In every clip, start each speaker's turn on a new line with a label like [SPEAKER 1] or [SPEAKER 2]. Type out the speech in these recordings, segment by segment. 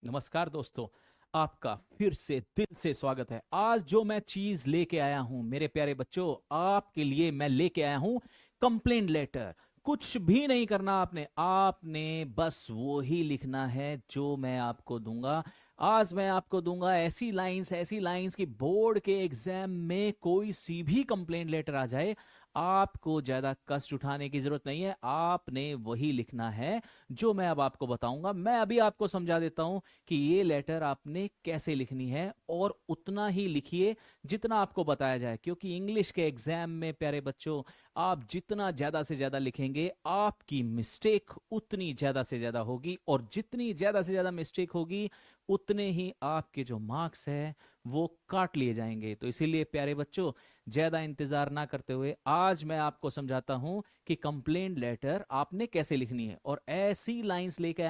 [SPEAKER 1] नमस्कार दोस्तों। आपका फिर से दिल से स्वागत है। आज जो मैं चीज लेके आया हूं मेरे प्यारे बच्चों, आपके लिए मैं लेके आया हूं कंप्लेन लेटर। कुछ भी नहीं करना आपने आपने बस वो ही लिखना है जो मैं आपको दूंगा। आज मैं आपको दूंगा ऐसी लाइंस कि बोर्ड के एग्जाम में कोई सी भी कंप्लेन लेटर आ जाए, आपको ज्यादा कष्ट उठाने की जरूरत नहीं है। आपने वही लिखना है जो मैं अब आपको बताऊंगा। मैं अभी आपको समझा देता हूं कि ये लेटर आपने कैसे लिखनी है, और उतना ही लिखिए जितना आपको बताया जाए, क्योंकि इंग्लिश के एग्जाम में प्यारे बच्चों, आप जितना ज्यादा से ज्यादा लिखेंगे आपकी मिस्टेक उतनी ज्यादा से ज्यादा होगी, और जितनी ज्यादा से ज्यादा मिस्टेक होगी उतने ही आपके जो मार्क्स है वो काट लिए जाएंगे। तो इसीलिए प्यारे बच्चों, ज्यादा इंतजार ना करते हुए आज मैं आपको समझाता हूं कि कंप्लेंट लेटर आपने कैसे लिखनी है। और ऐसी लाइंस लेके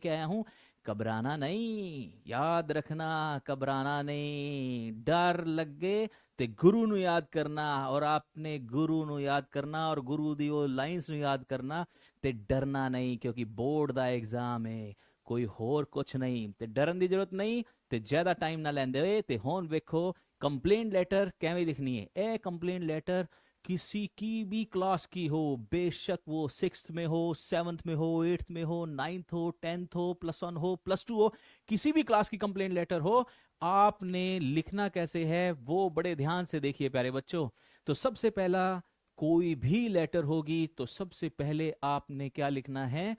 [SPEAKER 1] आया हूं, घबराना नहीं, याद रखना, घबराना नहीं। डर लगे ते गुरु नु याद करना, और आपने गुरु नु याद करना और गुरु दी वो लाइंस नु याद करना। ते डरना नहीं, क्योंकि बोर्ड दा एग्जाम है, कोई होर कुछ नहीं। ते डरन दी जरूरत नहीं। ते ज्यादा टाइम ना लेंदे हुए ते होन वेखो कंप्लेंट लेटर कैਵੇਂ लिखनी है। ए कंप्लेंट लेटर किसी की भी क्लास की हो, बेशक वो सिक्स्थ में हो, सेवन्थ में हो, एट्थ में हो, नाइन्थ हो, टेंथ हो, +1 हो, +2 हो, किसी भी क्लास की कंप्लेंट लेटर हो, आपने लिखना कैसे है वो बड़े ध्यान से देखिए प्यारे बच्चों। तो सबसे पहला, कोई भी लेटर होगी तो सबसे पहले आपने क्या लिखना है,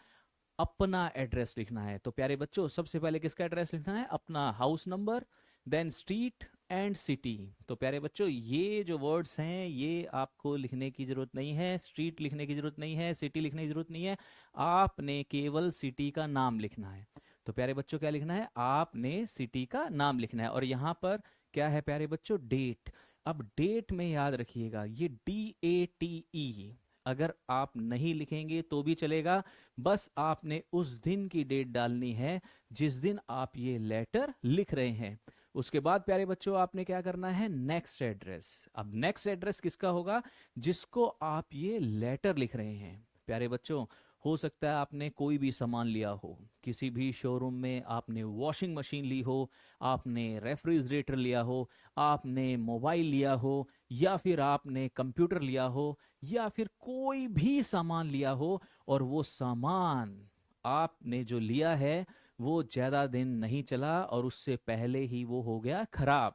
[SPEAKER 1] अपना एड्रेस लिखना है। तो प्यारे बच्चों, सबसे पहले किसका एड्रेस लिखना है, अपना house number, then street and city. तो प्यारे बच्चों, ये जो वर्ड्स हैं ये आपको लिखने की जरूरत नहीं है, स्ट्रीट लिखने की जरूरत नहीं है, सिटी लिखने की जरूरत नहीं है। आपने केवल सिटी का नाम लिखना है। तो प्यारे बच्चों, क्या लिखना है, आपने सिटी का नाम लिखना है। और यहां पर क्या है प्यारे बच्चों, डेट। अब डेट में याद रखिएगा, ये DATE अगर आप नहीं लिखेंगे तो भी चलेगा, बस आपने उस दिन की डेट डालनी है जिस दिन आप ये लेटर लिख रहे हैं। उसके बाद प्यारे बच्चों, आपने क्या करना है, नेक्स्ट एड्रेस। अब नेक्स्ट एड्रेस किसका होगा, जिसको आप ये लेटर लिख रहे हैं। प्यारे बच्चों, हो सकता है आपने कोई भी सामान लिया हो, किसी भी शोरूम में आपने वॉशिंग मशीन ली हो, आपने रेफ्रिजरेटर लिया हो, आपने मोबाइल लिया हो, या फिर आपने कंप्यूटर लिया हो, या फिर कोई भी सामान लिया हो, और वो सामान आपने जो लिया है वो ज्यादा दिन नहीं चला और उससे पहले ही वो हो गया खराब।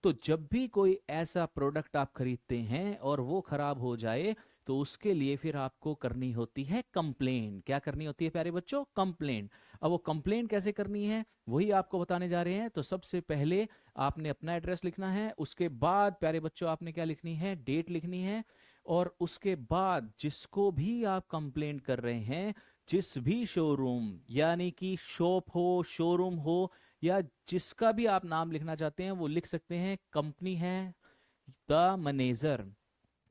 [SPEAKER 1] तो जब भी कोई ऐसा प्रोडक्ट आप खरीदते हैं और वो खराब हो जाए, तो उसके लिए फिर आपको करनी होती है कंप्लेन। क्या करनी होती है प्यारे बच्चों, कंप्लेन। अब वो कंप्लेन कैसे करनी है वही आपको बताने जा रहे हैं। तो सबसे पहले आपने अपना एड्रेस लिखना है, उसके बाद प्यारे बच्चों आपने क्या लिखनी है, डेट लिखनी है, और उसके बाद जिसको भी आप कंप्लेंट कर रहे हैं, जिस भी शोरूम, यानी कि शॉप हो, शोरूम हो, या जिसका भी आप नाम लिखना चाहते हैं वो लिख सकते हैं। कंपनी है द मैनेजर,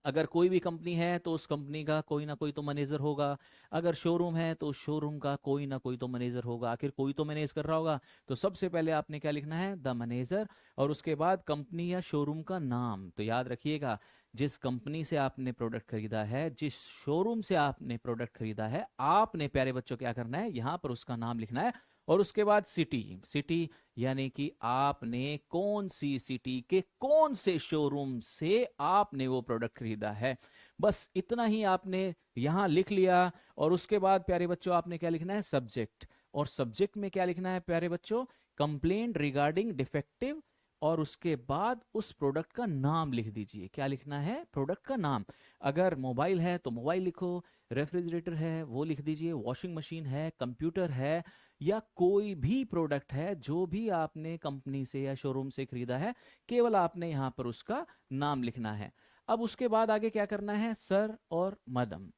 [SPEAKER 1] अगर कोई भी कंपनी है तो उस कंपनी का कोई ना कोई तो मैनेजर होगा। अगर शोरूम है तो शोरूम का कोई ना कोई तो मैनेजर होगा, आखिर कोई तो मैनेज कर रहा होगा। तो सबसे पहले आपने क्या लिखना है, द मैनेजर, और उसके बाद कंपनी या शोरूम का नाम। तो याद रखिएगा, जिस कंपनी से आपने प्रोडक्ट खरीदा है, जिस शोरूम से आपने प्रोडक्ट खरीदा है, आपने प्यारे बच्चों क्या करना है, यहाँ पर उसका नाम लिखना है। और उसके बाद सिटी, सिटी यानी कि आपने कौन सी सिटी के कौन से शोरूम से आपने वो प्रोडक्ट खरीदा है। बस इतना ही आपने यहां लिख लिया। और उसके बाद प्यारे बच्चों आपने क्या लिखना है, सब्जेक्ट। और सब्जेक्ट में क्या लिखना है प्यारे बच्चों, कंप्लेंट रिगार्डिंग डिफेक्टिव, और उसके बाद उस प्रोडक्ट का नाम लिख दीजिए। क्या लिखना है, प्रोडक्ट का नाम। अगर मोबाइल है तो मोबाइल लिखो, रेफ्रिजरेटर है वो लिख दीजिए, वॉशिंग मशीन है, कंप्यूटर है, या कोई भी प्रोडक्ट है जो भी आपने कंपनी से या शोरूम से खरीदा है, केवल आपने यहां पर उसका नाम लिखना है। अब उसके बाद आगे क्या करना है, सर और मैडम।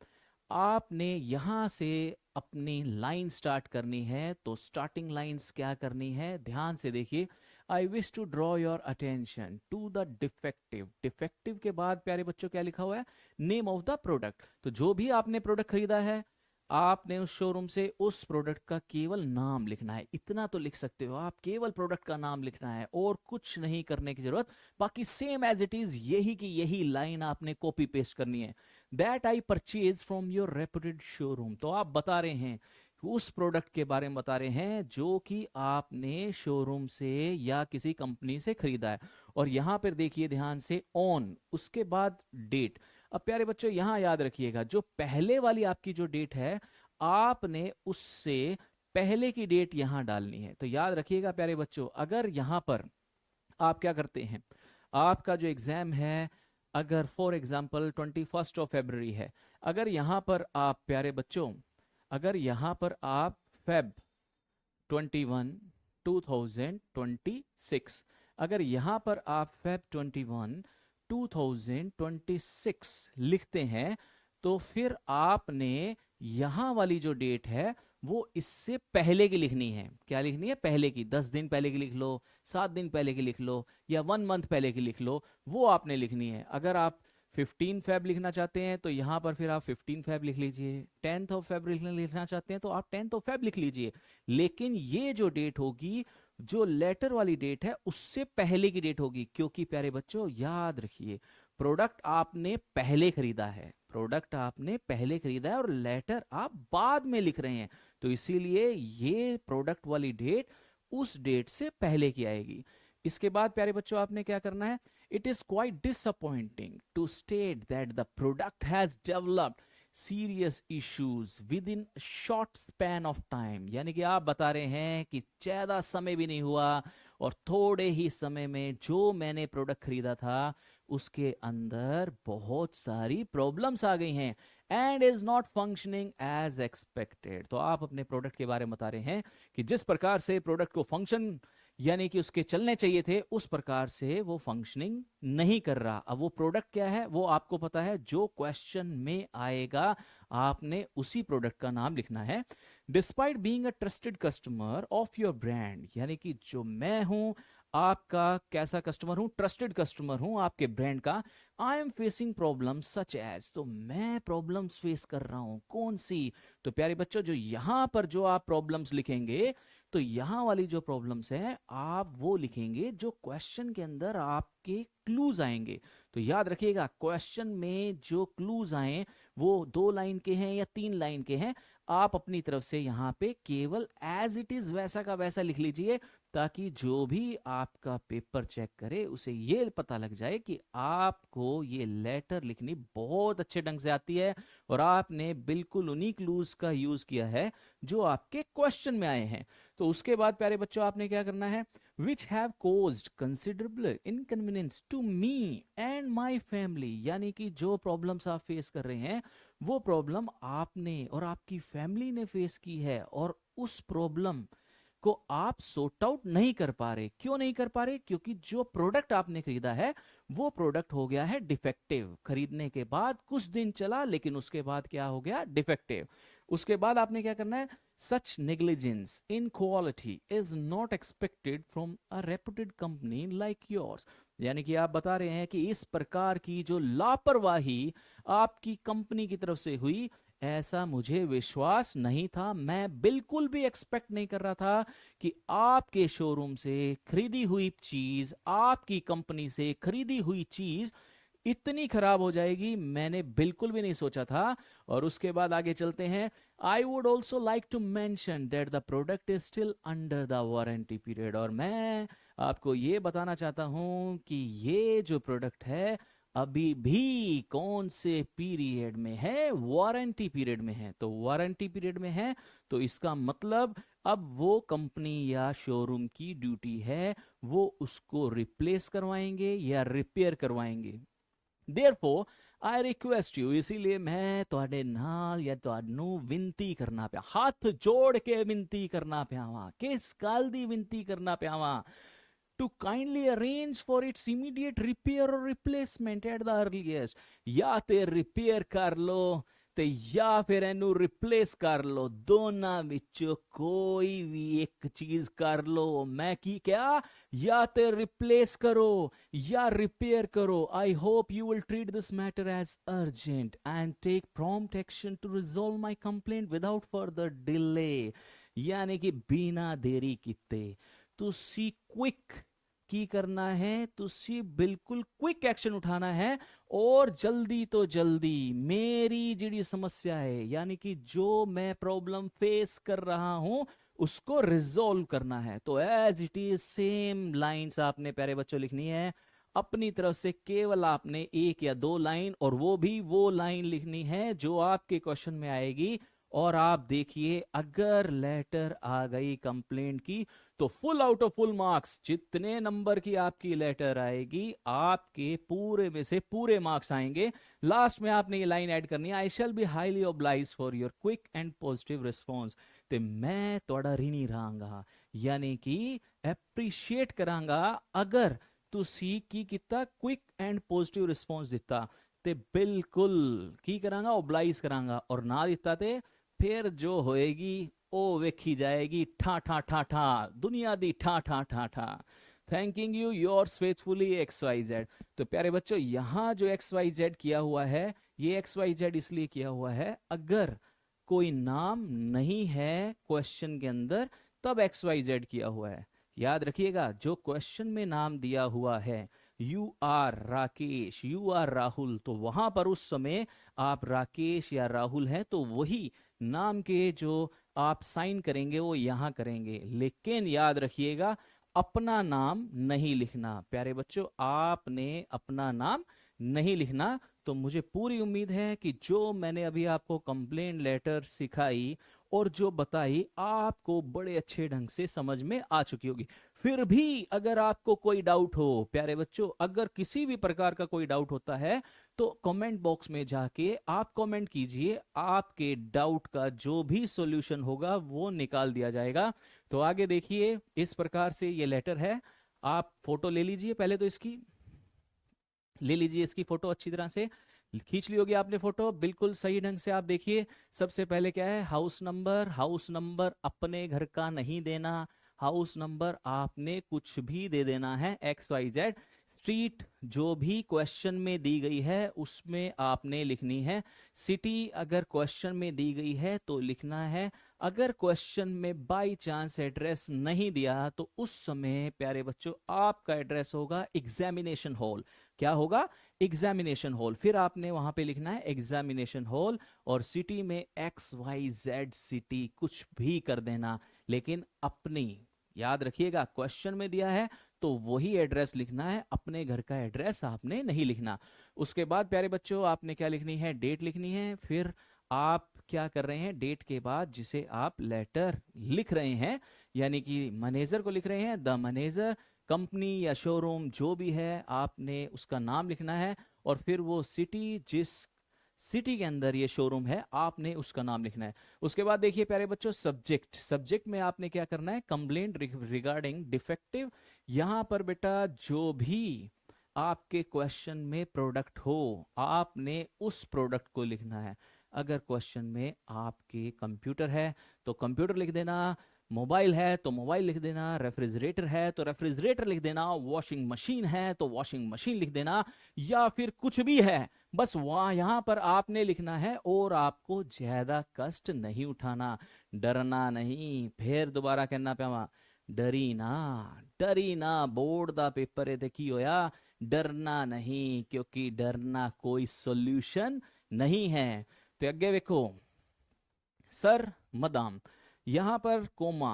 [SPEAKER 1] आपने यहां से अपनी लाइन स्टार्ट करनी है। तो स्टार्टिंग लाइंस क्या करनी है, ध्यान से देखिए। I wish to draw your attention to the defective. Defective के बाद प्यारे बच्चों क्या लिखा हुआ है, नेम ऑफ द प्रोडक्ट। तो जो भी आपने प्रोडक्ट खरीदा है, आपने उस शोरूम से उस प्रोडक्ट का केवल नाम लिखना है। इतना तो लिख सकते हो आप, केवल प्रोडक्ट का नाम लिखना है और कुछ नहीं करने की जरूरत। बाकी सेम एज इट इज यही की यही लाइन आपने कॉपी पेस्ट करनी है। That I purchase from your reputed showroom. तो आप बता रहे हैं उस प्रोडक्ट के बारे में बता रहे हैं जो कि आपने शोरूम से या किसी कंपनी से खरीदा है। और यहां पर देखिए ध्यान से, ऑन, उसके बाद डेट। अब प्यारे बच्चों यहां याद रखिएगा, जो पहले वाली आपकी जो डेट है, आपने उससे पहले की डेट यहां डालनी है। तो याद रखिएगा प्यारे बच्चों, अगर यहां पर आप क्या करते हैं, आपका जो एग्जाम है, अगर फॉर एग्जाम्पल 21 है, अगर यहां पर आप प्यारे बच्चों, अगर यहां पर आप फेब 21 2026, अगर यहां पर आप फेब 21 2026 लिखते हैं, तो फिर आपने यहां वाली जो डेट है वो इससे पहले की लिखनी है। क्या लिखनी है? पहले की। 10 दिन पहले की लिख लो, 7 दिन पहले की लिख लो, या 1 मंथ पहले की लिख लो, वो आपने लिखनी है। अगर आप 15 फेब लिखना चाहते हैं तो यहां पर फिर आप 15 फेब लिख लीजिए। 10th ऑफ फेब लिखना चाहते हैं तो आप 10th ऑफ फेब लिख लीजिए। लेकिन ये जो डेट होगी, जो लेटर वाली डेट है, उससे पहले की डेट होगी। क्योंकि प्यारे बच्चों याद रखिए, प्रोडक्ट आपने पहले खरीदा है, प्रोडक्ट आपने पहले खरीदा है और लेटर आप बाद में लिख रहे हैं। तो इसीलिए ये प्रोडक्ट वाली डेट उस डेट से पहले की आएगी। इसके बाद प्यारे बच्चों आपने क्या करना है, it is quite disappointing to state that the product has developed serious issues within short span of time. यानी कि आप बता रहे हैं कि ज्यादा समय भी नहीं हुआ और थोड़े ही समय में जो मैंने प्रोडक्ट खरीदा था उसके अंदर बहुत सारी प्रॉब्लम्स आ गई हैं, and is not functioning as expected. तो आप अपने प्रोडक्ट के बारे में बता रहे हैं कि जिस प्रकार से प्रोडक्ट को फंक्शन यानी कि उसके चलने चाहिए थे, उस प्रकार से वो फंक्शनिंग नहीं कर रहा। अब वो प्रोडक्ट क्या है वो आपको पता है, जो क्वेश्चन में आएगा आपने उसी प्रोडक्ट का नाम लिखना है। Despite being a trusted customer of your brand, यानी कि जो मैं हूं आपका कैसा कस्टमर हूं, ट्रस्टेड कस्टमर हूं आपके ब्रांड का। I am facing problem such as, तो मैं प्रॉब्लम्स फेस कर रहा हूं, कौन सी? तो प्यारे बच्चों जो यहां पर जो आप प्रॉब्लम्स लिखेंगे, तो यहां वाली जो प्रॉब्लम्स है आप वो लिखेंगे जो क्वेश्चन के अंदर आपके क्लूज आएंगे। तो याद रखिएगा, क्वेश्चन में जो क्लूज आए वो 2 लाइन के हैं या 3 लाइन के हैं, आप अपनी तरफ से यहां पे केवल एज इट इज वैसा का वैसा लिख लीजिए, ताकि जो भी आपका पेपर चेक करे उसे ये पता लग जाए कि आपको ये लेटर लिखनी बहुत अच्छे ढंग से आती है और आपने बिल्कुल उन्हीं क्लूज का यूज किया है जो आपके क्वेश्चन में आए हैं। तो उसके बाद प्यारे बच्चों आपने क्या करना है, which have caused considerable inconvenience to me and my family, यानी कि जो प्रॉब्लम्स आप फेस कर रहे हैं वो प्रॉब्लम आपने और आपकी फैमिली ने फेस की है, और उस प्रॉब्लम को आप सॉर्ट आउट नहीं कर पा रहे। क्यों नहीं कर पा रहे? क्योंकि जो प्रोडक्ट आपने खरीदा है वो प्रोडक्ट हो गया है डिफेक्टिव। खरीदने के बाद कुछ दिन चला लेकिन उसके बाद क्या हो गया? डिफेक्टिव। उसके बाद आपने क्या करना है, such negligence in quality is not expected from a reputed company like yours, यानी कि आप बता रहे हैं कि इस प्रकार की जो लापरवाही आपकी कंपनी की तरफ से हुई, ऐसा मुझे विश्वास नहीं था। मैं बिल्कुल भी एक्सपेक्ट नहीं कर रहा था कि आपके शोरूम से खरीदी हुई चीज, आपकी कंपनी से खरीदी हुई चीज इतनी खराब हो जाएगी, मैंने बिल्कुल भी नहीं सोचा था। और उसके बाद आगे चलते हैं, I would also like to mention that the product is still under the warranty period, और मैं आपको ये बताना चाहता हूं कि ये जो प्रोडक्ट है अभी भी कौन से पीरियड में है? वारंटी पीरियड में है। तो वारंटी पीरियड में है तो इसका मतलब अब वो कंपनी या शोरूम की ड्यूटी है वो उसको रिप्लेस करवाएंगे या रिपेयर करवाएंगे। देयरफॉर आई रिक्वेस्ट यू, इसीलिए मैं ਤੁਹਾਡੇ ਨਾਲ या ਤੁਹਾਨੂੰ विनती करना ਪਿਆ, हथ जोड़ के विनती करना ਪਿਆ, किस ਗੱਲ ਦੀ विनती करना ਪਿਆ, to kindly arrange for its immediate repair or replacement at the earliest। या ਤੇ ਰਿਪੇਅਰ ਕਰ ਲੋ ਤੇ ਜਾਂ ਫਿਰ ਇਹਨੂੰ ਰਿਪਲੇਸ ਕਰ ਲੋ, ਦੋਨਾਂ ਵਿੱਚੋਂ ਕੋਈ ਵੀ ਇੱਕ ਚੀਜ਼ ਕਰ ਲੋ। ਮੈਂ ਕੀ ਕਿਹਾ? या ਤੇ रिप्लेस करो या रिपेयर करो। I hope you will treat this matter as urgent and take prompt action to resolve my complaint without further delay, यानी कि बिना देरी किते तुसी क्विक की करना है, तुसी बिल्कुल क्विक एक्शन उठाना है और जल्दी तो जल्दी मेरी जिड़ी समस्या है यानी कि जो मैं प्रॉब्लम फेस कर रहा हूं उसको रिजॉल्व करना है। तो as it is same lines आपने प्यारे बच्चों लिखनी है अपनी तरफ से, केवल आपने एक या दो लाइन, और वो भी वो लाइन लिखनी है जो आपके क्वेश्चन में आएगी। और आप देखिए अगर लेटर आ गई कंप्लेंट की तो full out of full marks, जितने नंबर की आपकी लेटर आएगी आपके पूरे में से पूरे मार्क्स आएंगे। लास्ट में आपने ये लाइन ऐड करनी है, I shall be highly oblige for your quick and positive response. ते मैं थोड़ा ऋणी रहांगा यानी कि एप्रीशिएट करांगा अगर तुसी की कितना क्विक एंड पॉजिटिव रिस्पॉन्स दिता, ते बिल्कुल की करांगा ओबलाइज करांगा, और ना दिता ते फिर जो होएगी ओ वेखी जाएगी ठा ठा ठा ठा, दुनिया दी ठा ठा ठा ठा। Thanking you yours faithfully x y z. तो प्यारे बच्चों यहां जो एक्स वाई जेड किया हुआ है, ये एक्स वाई जेड इसलिए किया हुआ है अगर कोई नाम नहीं है क्वेश्चन के अंदर तब एक्स वाई जेड किया हुआ है। याद रखिएगा जो क्वेश्चन में नाम दिया हुआ है you are Rakesh, you are Rahul, तो वहां पर उस समय आप राकेश या राहुल हैं तो वही नाम के जो आप साइन करेंगे वो यहां करेंगे। लेकिन याद रखिएगा अपना नाम नहीं लिखना प्यारे बच्चों, आपने अपना नाम नहीं लिखना। तो मुझे पूरी उम्मीद है कि जो मैंने अभी आपको कंप्लेंट लेटर सिखाई और जो बताई आपको बड़े अच्छे ढंग से समझ में आ चुकी होगी। फिर भी अगर आपको कोई डाउट हो प्यारे बच्चों, अगर किसी भी प्रकार का कोई डाउट होता है तो कमेंट बॉक्स में जाके आप कमेंट कीजिए, आपके डाउट का जो भी सॉल्यूशन होगा वो निकाल दिया जाएगा। तो आगे देखिए इस प्रकार से ये लेटर है, आप फोटो ले लीजिए, पहले तो इसकी ले लीजिए, इसकी फोटो अच्छी तरह से खींच ली होगी आपने फोटो, बिल्कुल सही ढंग से आप देखिए। सबसे पहले क्या है, हाउस नंबर, हाउस नंबर अपने घर का नहीं देना, हाउस नंबर आपने कुछ भी दे देना है एक्स वाई जेड। स्ट्रीट जो भी क्वेश्चन में दी गई है उसमें आपने लिखनी है। सिटी अगर क्वेश्चन में दी गई है तो लिखना है। अगर क्वेश्चन में बाय चांस एड्रेस नहीं दिया तो उस समय प्यारे बच्चों आपका एड्रेस होगा एग्जामिनेशन हॉल। क्या होगा, एग्जामिनेशन हॉल। फिर आपने वहां पे लिखना है एग्जामिनेशन हॉल, और सिटी में एक्स वाई जेड सिटी कुछ भी कर देना, लेकिन अपनी, याद रखिएगा क्वेश्चन में दिया है तो वही एड्रेस लिखना है, अपने घर का एड्रेस आपने नहीं लिखना। उसके बाद प्यारे बच्चों आपने क्या लिखनी है, डेट लिखनी है। फिर आप क्या कर रहे हैं, डेट के बाद जिसे आप लेटर लिख रहे हैं यानी कि मैनेजर को लिख रहे हैं, द मैनेजर, कंपनी या शोरूम जो भी है आपने उसका नाम लिखना है, और फिर वो सिटी, जिस सिटी के अंदर ये शोरूम है आपने उसका नाम लिखना है। उसके बाद देखिए प्यारे बच्चों सब्जेक्ट, सब्जेक्ट में आपने क्या करना है, कंप्लेंट रिगार्डिंग डिफेक्टिव। यहां पर बेटा जो भी आपके क्वेश्चन में प्रोडक्ट हो आपने उस प्रोडक्ट को लिखना है। अगर क्वेश्चन में आपके कंप्यूटर है तो कंप्यूटर लिख देना, मोबाइल है तो मोबाइल लिख देना, रेफ्रिजरेटर है तो रेफ्रिजरेटर लिख देना, वॉशिंग मशीन है तो वॉशिंग मशीन लिख देना, या फिर कुछ भी है बस वहां यहां पर आपने लिखना है। और आपको ज्यादा कष्ट नहीं उठाना, डरना नहीं। फिर दोबारा कहना पावा, डरी ना, डरी ना, बोर्ड दा पेपर है की होया, डरना नहीं, क्योंकि डरना कोई सॉल्यूशन नहीं है। तो अगे देखो सर मदाम, यहां पर कोमा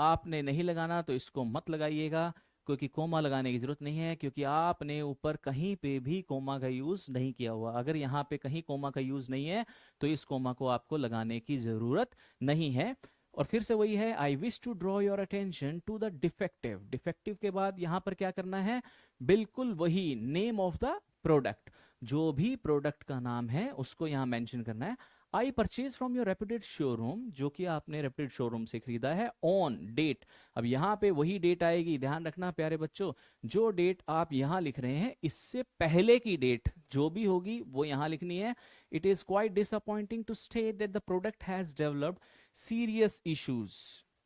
[SPEAKER 1] आपने नहीं लगाना तो इसको मत लगाइएगा, क्योंकि कोमा लगाने की जरूरत नहीं है, क्योंकि आपने ऊपर कहीं पे भी कोमा का यूज नहीं किया हुआ। अगर यहाँ पे कहीं कोमा का यूज नहीं है तो इस कोमा को आपको लगाने की जरूरत नहीं है। और फिर से वही है, I wish to draw your attention to the defective. Defective के बाद यहां पर क्या करना है, बिल्कुल वही नेम ऑफ द प्रोडक्ट, जो भी प्रोडक्ट का नाम है उसको यहां मेंशन करना है। I purchase from your reputed showroom, जो कि आपने रेप्यूटेड शोरूम से खरीदा है, ऑन डेट। अब यहाँ पे वही डेट आएगी, ध्यान रखना प्यारे बच्चों, जो डेट आप यहाँ लिख रहे हैं इससे पहले की डेट जो भी होगी वो यहाँ लिखनी है। It is quite disappointing to state that the product has developed serious issues.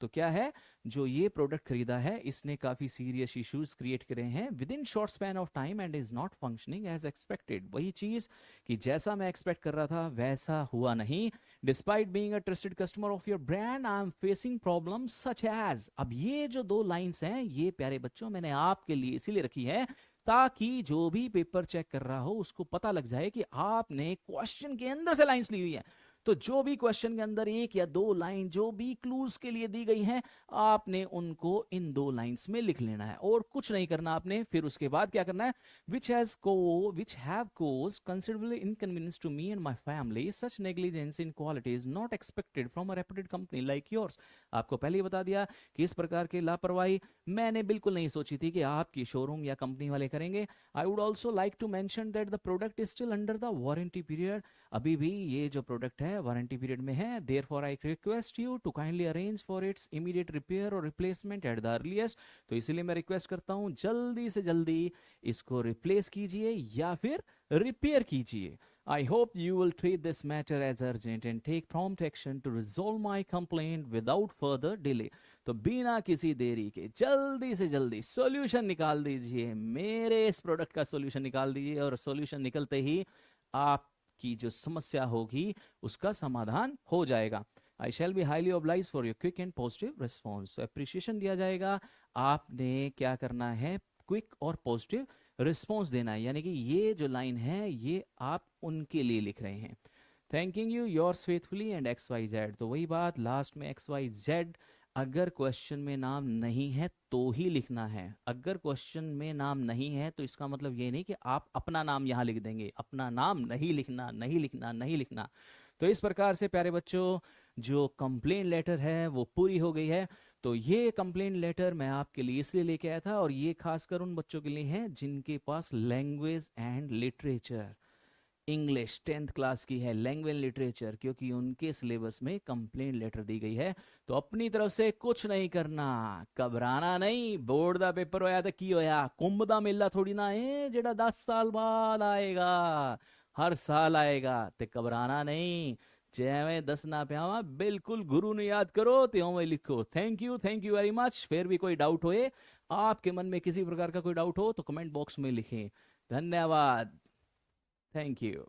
[SPEAKER 1] तो क्या है, जो ये प्रोडक्ट खरीदा है इसने काफी सीरियस इश्यूज क्रिएट करे हैं within short span of time and is not functioning as expected. वही चीज कि जैसा मैं एक्सपेक्ट कर रहा था वैसा हुआ नहीं। Despite being a trusted customer of your brand I am facing problems such as. अब ये जो दो लाइंस हैं ये प्यारे बच्चों मैंने आपके लिए इसीलिए रखी है ताकि जो भी पेपर चेक कर रहा हो उसको पता लग जाए कि आपने क्वेश्चन के अंदर से लाइंस ली हुई है। तो जो भी क्वेश्चन के अंदर एक या दो लाइन जो भी क्लूज के लिए दी गई हैं आपने उनको इन दो लाइंस में लिख लेना है और कुछ नहीं करना आपने। फिर उसके बाद क्या करना है, which have caused considerable inconvenience to me and my family, such negligence in quality is not expected from a reputed company like yours। आपको पहले ही बता दिया कि इस प्रकार की लापरवाही मैंने बिल्कुल नहीं सोची थी कि आपकी शोरूम या कंपनी वाले करेंगे। I would also like to mention that the product is still under the warranty period. अभी भी ये जो प्रोडक्ट है वारंटी पीरियड में है। Therefore I request you to kindly arrange for its immediate repair और रिप्लेसमेंट एट द अर्लीस्ट। तो इसीलिए मैं रिक्वेस्ट करता हूं जल्दी से जल्दी इसको रिप्लेस कीजिए या फिर रिपेयर कीजिए। I hope you will treat this matter as urgent and take prompt action to resolve my complaint without further delay। तो बिना किसी देरी के जल्दी से जल्दी सॉल्यूशन निकाल दीजिए, मेरे इस प्रोडक्ट का सॉल्यूशन निकाल दीजिए और सॉल्यूशन निकलते ही आपकी जो समस्या होगी उसका समाधान हो जाएगा। I shall be highly oblige for your quick and positive response. तो अप्रिशिएशन दिया जाएगा। आपने क्या करना है, क्विक और पॉजिटिव रिस्पॉन्स देना है। यानी कि ये जो लाइन है ये आप उनके लिए लिख रहे हैं। Thanking you yours faithfully and x y z. तो वही बात लास्ट में एक्स वाई जेड अगर क्वेश्चन में नाम नहीं है तो ही लिखना है। अगर क्वेश्चन में नाम नहीं है तो इसका मतलब ये नहीं कि आप अपना नाम यहां लिख देंगे। अपना नाम नहीं लिखना, नहीं लिखना, नहीं लिखना। तो इस प्रकार से प्यारे बच्चों जो कंप्लेन लेटर है वो पूरी हो गई है। तो ये कंप्लेन लेटर मैं आपके लिए इसलिए लेके आया था और ये खासकर उन बच्चों के लिए है जिनके पास language and literature English 10th class की है, लैंग्वेज लिटरेचर, क्योंकि उनके सिलेबस में कंप्लेन लेटर दी गई है। तो अपनी तरफ से कुछ नहीं करना, घबराना नहीं। बोर्ड दा पेपर होया तो की होया, कुंभ दा मेला थोड़ी ना है जेड़ा 10 साल बाद आएगा, हर साल आएगा। ते घबराना नहीं, जिवें दसना पिया बिल्कुल गुरु ने याद करो त्यों में लिखो। Thank you very much. फिर भी कोई डाउट होए, आपके मन में किसी प्रकार का कोई डाउट हो तो कमेंट बॉक्स में लिखें। धन्यवाद। Thank you.